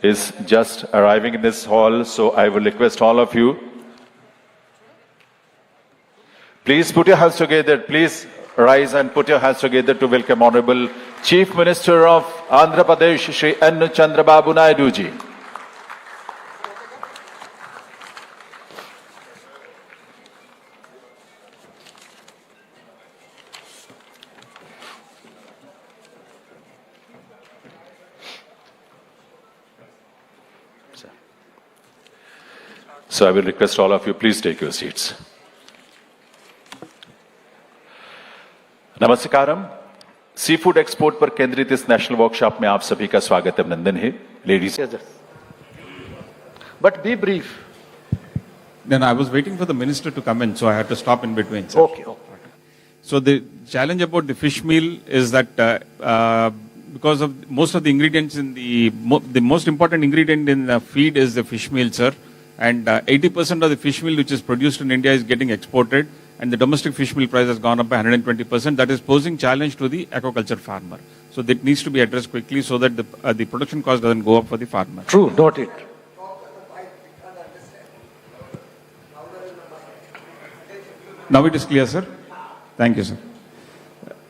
is just arriving in this hall, so I will request all of you, please put your hands together. Please rise and put your hands together to welcome Honorable Chief Minister of Andhra Pradesh, Shri N. Chandrababu Naidu ji. So I will request all of you, please take your seats. नमस्कारम, seafood export पर केंद्रित इस national workshop में आप सभी का स्वागत अभिनंदन है. Ladies, but be brief. Then I was waiting for the minister to come in, so I had to stop in between. Sir. Okay. So the challenge about the fish meal is that because of most of the ingredients in the most important ingredient in the feed is the fish meal, sir. And 80% of the fish meal which is produced in India is getting exported, and the domestic fish meal price has gone up by 120%. That is posing challenge to the aquaculture farmer. So that needs to be addressed quickly so that the production cost doesn't go up for the farmer. True, note it. Now it is clear, sir. Thank you, sir.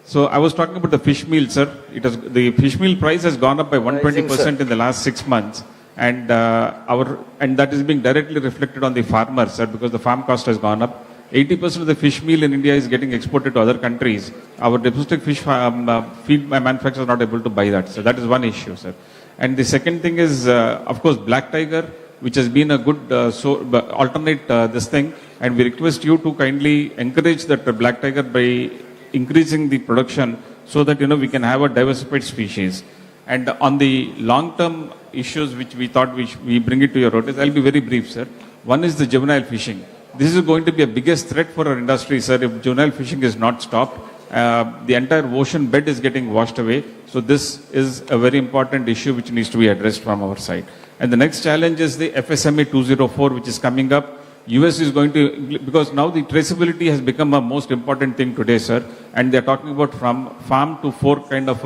So I was talking about the fish meal, sir. The fish meal price has gone up by 120% in the last 6 months. And that is being directly reflected on the farmer, sir, because the farm cost has gone up. 80% of the fish meal in India is getting exported to other countries. Our domestic fish feed manufacturers are not able to buy that. So that is one issue, sir. And the second thing is, of course, Black Tiger, which has been a good alternate this thing. And we request you to kindly encourage that Black Tiger by increasing the production so that, we can have a diversified species. And on the long-term issues which we thought we bring it to your notice, I'll be very brief, sir. One is the juvenile fishing. This is going to be a biggest threat for our industry, sir. If juvenile fishing is not stopped, the entire ocean bed is getting washed away. So this is a very important issue which needs to be addressed from our side. And the next challenge is the FSMA 204, which is coming up. US is going to, because now the traceability has become a most important thing today, sir. And they're talking about from farm to fork kind of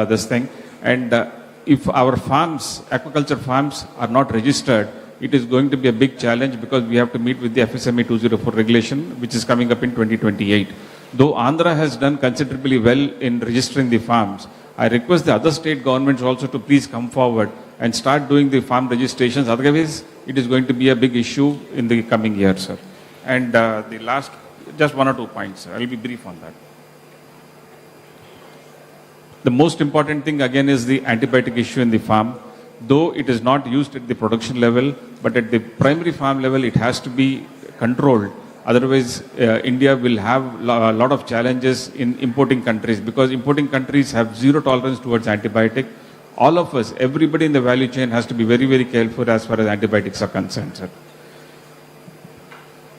this thing. And if our farms, aquaculture farms, are not registered, it is going to be a big challenge because we have to meet with the FSMA 204 regulation, which is coming up in 2028. Though Andhra has done considerably well in registering the farms, I request the other state governments also to please come forward and start doing the farm registrations. Otherwise, it is going to be a big issue in the coming years, sir. And the last, just 1 or 2 points, sir. I will be brief on that. The most important thing again is the antibiotic issue in the farm. Though it is not used at the production level, but at the primary farm level, it has to be controlled. Otherwise, India will have a lot of challenges in importing countries because importing countries have zero tolerance towards antibiotic. All of us, everybody in the value chain has to be very, very careful as far as antibiotics are concerned, sir.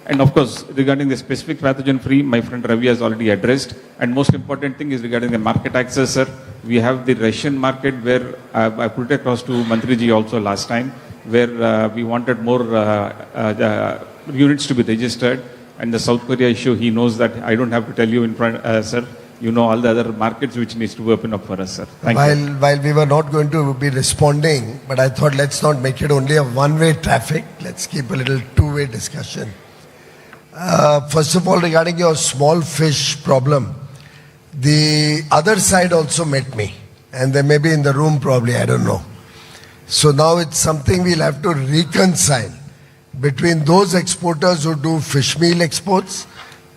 And of course, regarding the specific pathogen free, my friend Ravi has already addressed. And most important thing is regarding the market access, sir. We have the Russian market where I put it across to Mantriji also last time, where we wanted more units to be registered. And the South Korea issue, he knows that I don't have to tell you in front, sir. You know all the other markets which needs to open up for us, sir. Thank you. While we were not going to be responding, but I thought let's not make it only a one-way traffic. Let's keep a little two-way discussion. First of all, regarding your small fish problem, the other side also met me, and they may be in the room probably, I don't know. So now it's something we'll have to reconcile between those exporters who do fish meal exports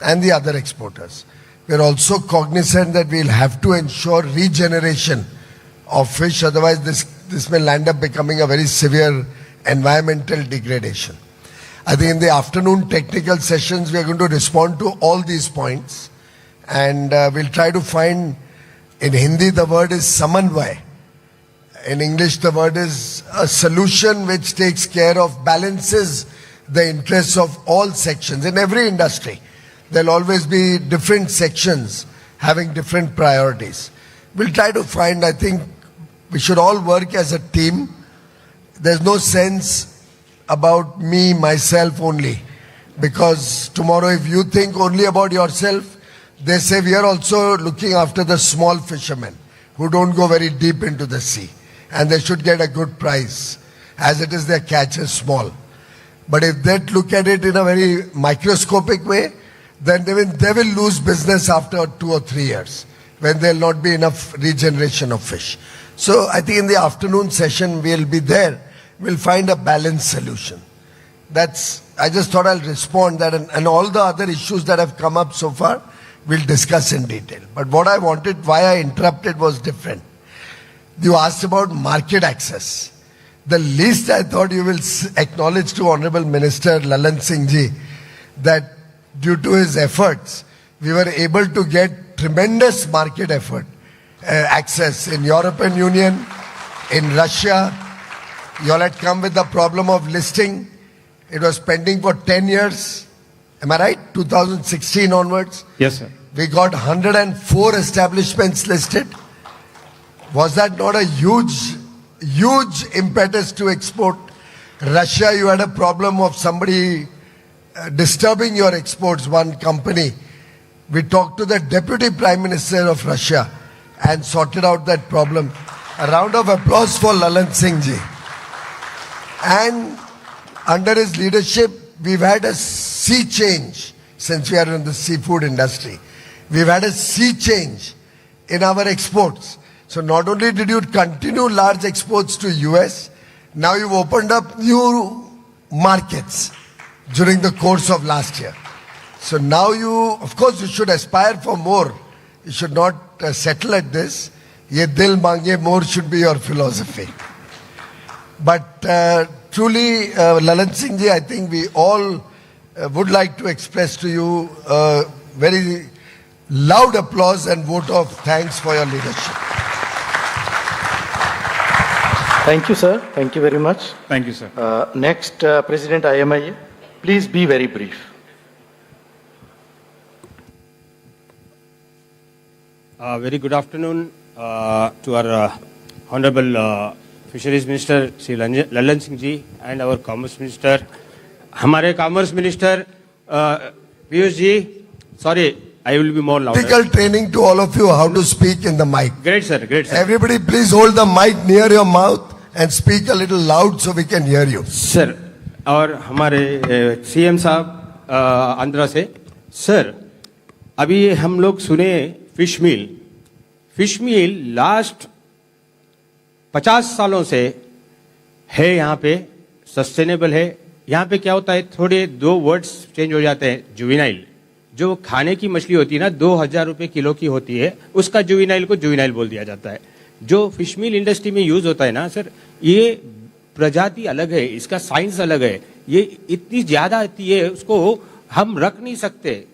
and the other exporters. We're also cognizant that we'll have to ensure regeneration of fish, otherwise this may land up becoming a very severe environmental degradation. I think in the afternoon technical sessions, we are going to respond to all these points. And we'll try to find, in Hindi the word is samanvay. In English the word is a solution which takes care of, balances the interests of all sections. In every industry, there'll always be different sections having different priorities. We'll try to find, I think we should all work as a team. There's no sense about me, myself only. Because tomorrow if you think only about yourself, they say we are also looking after the small fishermen who don't go very deep into the sea. And they should get a good price. as it is their catch is small. But if they look at it in a very microscopic way, then they will lose business after 2 or 3 years when there will not be enough regeneration of fish. So I think in the afternoon session we'll be there. We'll find a balanced solution. I just thought I'll respond that and all the other issues that have come up so far, we'll discuss in detail. But what I wanted, why I interrupted was different. You asked about market access. The least I thought you will acknowledge to Honorable Minister Lalan Singh ji that due to his efforts, we were able to get tremendous market access in European Union, in Russia. You all had come with the problem of listing. It was pending for 10 years. Am I right? 2016 onwards. Yes, sir. We got 104 establishments listed. Was that not a huge impetus to export? Russia, you had a problem of somebody disturbing your exports, one company. We talked to the Deputy Prime Minister of Russia and sorted out that problem. A round of applause for Lalan Singh ji. And under his leadership, we've had a sea change since we are in the seafood industry. We've had a sea change in our exports. So not only did you continue large exports to US, now you've opened up new markets during the course of last year. So now of course you should aspire for more. You should not settle at this. Ye dil mange more should be your philosophy. But truly, Lalan Singh ji, I think we all would like to express to you very loud applause and vote of thanks for your leadership. Thank you, sir. Thank you very much. Thank you, sir. Next, President IMIA, please be very brief. Very good afternoon to our Honorable Fisheries Minister Sri Lalan Singh ji and our Commerce Minister. Hamare Commerce Minister Piyush ji, sorry, I will be more louder. Difficult training to all of you how to speak in the mic. Great, sir. Great, sir. Everybody please hold the mic near your mouth and speak a little loud so we can hear you. Sir और हमारे CM साहब आंध्रा से sir अभी हम लोग सुने fish मिल last 50 सालों से है यहाँ पे सस्टेनेबल है. यहाँ पे क्या होता है थोड़े 2 वर्ड्स चेंज हो जाते हैं. जुवेनाइल जो खाने की मछली होती है ना 2000 रुपए किलो की होती है उसका जुवेनाइल को जुवेनाइल बोल दिया जाता है. जो फिश मील इंडस्ट्री में यूज होता है ना सर ये प्रजाति अलग है इसका साइंस अलग है. ये इतनी ज्यादा आती है उसको हम रख नहीं सकते.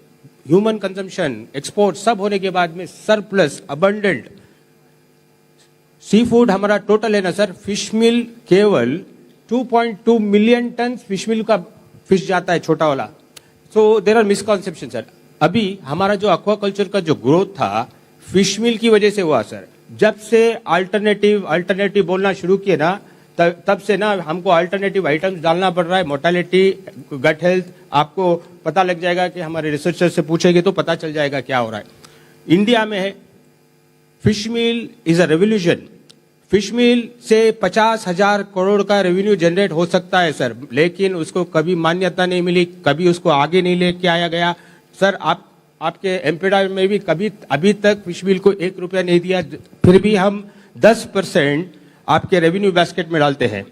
ह्यूमन कंजम्पशन एक्सपोर्ट सब होने के बाद में सरप्लस अबंडेंट सी फूड हमारा टोटल है ना सर. फिश मिल केवल 2.2 मिलियन टन फिश मिल का फिश जाता है छोटा वाला. So there are misconception sir. अभी हमारा जो एक्वाकल्चर का जो ग्रोथ था फिश मिल की वजह से हुआ सर. जब से अल्टरनेटिव बोलना शुरू किए ना तब से ना हमको अल्टरनेटिव आइटम्स डालना पड़ रहा है. मोर्टेलिटी गट हेल्थ आपको पता लग जाएगा कि हमारे रिसर्चर से पूछेंगे तो पता चल जाएगा क्या हो रहा है. इंडिया में है fish meal is a revolution. Fish meal से 50,000 करोड़ का रेवेन्यू जनरेट हो सकता है सर लेकिन उसको कभी मान्यता नहीं मिली कभी उसको आगे नहीं लेके आया गया. सर आपके एम्पेडा में भी कभी अभी तक फिश मिल को 1 रुपया नहीं दिया. फिर भी हम 10% आपके रेवेन्यू बास्केट में डालते हैं.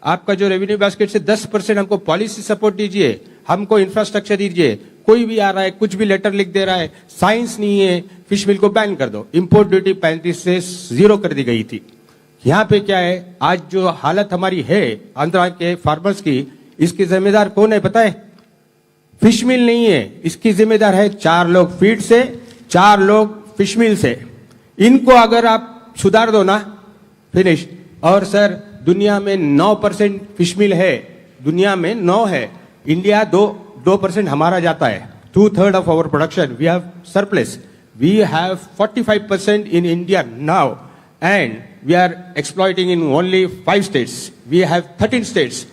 आपका जो रेवेन्यू बास्केट से 10% हमको पॉलिसी सपोर्ट दीजिए हमको इंफ्रास्ट्रक्चर दीजिए. कोई भी आ रहा है कुछ भी लेटर लिख दे रहा है साइंस नहीं है फिश मिल को बैन कर दो. इंपोर्ट ड्यूटी 35 से 0 कर दी गई थी. यहाँ पे क्या है आज जो हालत हमारी है आंध्रा के फार्मर्स की इसकी जिम्मेदार कौन है पता है. फिश मिल नहीं है इसकी जिम्मेदार है 4 लोग फीड से 4 लोग फिश मिल से. इनको अगर आप सुधार दो ना फिनिश. और सर दुनिया में 9% फिश मिल है दुनिया में 9 है. इंडिया 2% हमारा जाता है. 2/3 of our production we have surplus. We have 45% in India now and we are exploiting in only 5 states. We have 13 states.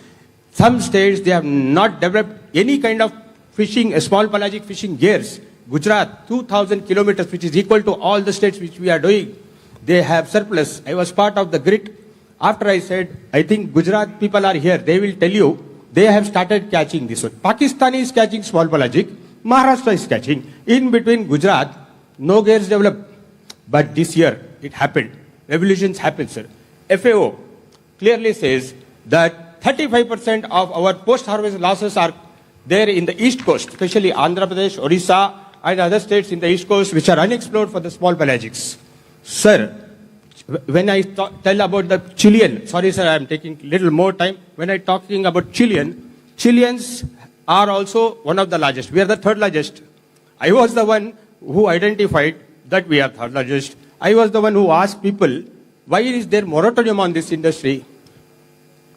Some states they have not developed any kind of fishing, small pelagic fishing gears. Gujarat 2,000 kilometers which is equal to all the states which we are doing. They have surplus. I was part of the GRIT after I said, I think Gujarat people are here, they will tell you, they have started catching this one. Pakistan is catching small pelagic, Maharashtra is catching. In between Gujarat, no gears developed. But this year, it happened. Revolutions happened, sir. FAO clearly says that 35% of our post-harvest losses are there in the east coast, especially Andhra Pradesh, Orissa, and other states in the east coast which are unexplored for the small pelagics. Sir, when I tell about the Chilean, sorry sir, I am taking little more time. When I talking about Chileans are also one of the largest. We are the third largest. I was the one who identified that we are third largest. I was the one who asked people, why is there moratorium on this industry?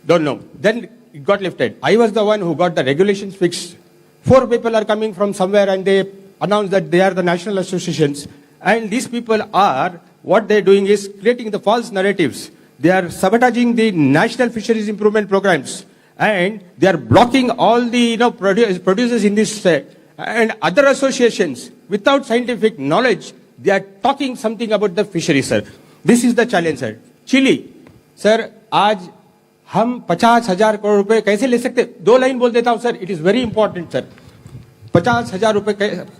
Don't know. Then it got lifted. I was the one who got the regulations fixed. 4 people are coming from somewhere and they announced that they are the national associations. And these people are, what they're doing is creating the false narratives. They are sabotaging the national fisheries improvement programs. And they are blocking all the producers in this and other associations without scientific knowledge. They are talking something about the fishery, sir. This is the challenge, sir. Chile, sir, आज हम 50,000 करोड़ रुपए कैसे ले सकते? 2 line बोल देता हूं sir. It is very important, sir. 50,000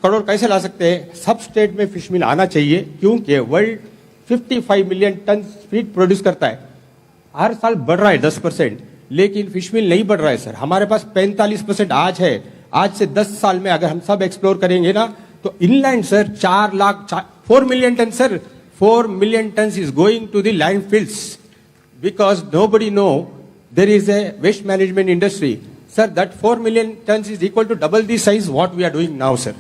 crore कैसे ला सकते हैं? सब स्टेट में फिश मिल आना चाहिए क्योंकि world 55 million ton feed produce करता है. हर साल बढ़ रहा है 10%, लेकिन फिश मिल नहीं बढ़ रहा है सर. हमारे पास 45% आज है. आज से 10 साल में अगर हम सब एक्सप्लोर करेंगे ना तो inland sir 4 million ton sir. 4 million tons is going to the landfills because nobody know there is a waste management industry. Sir, that 4 million tons is equal to double the size what we are doing now, sir.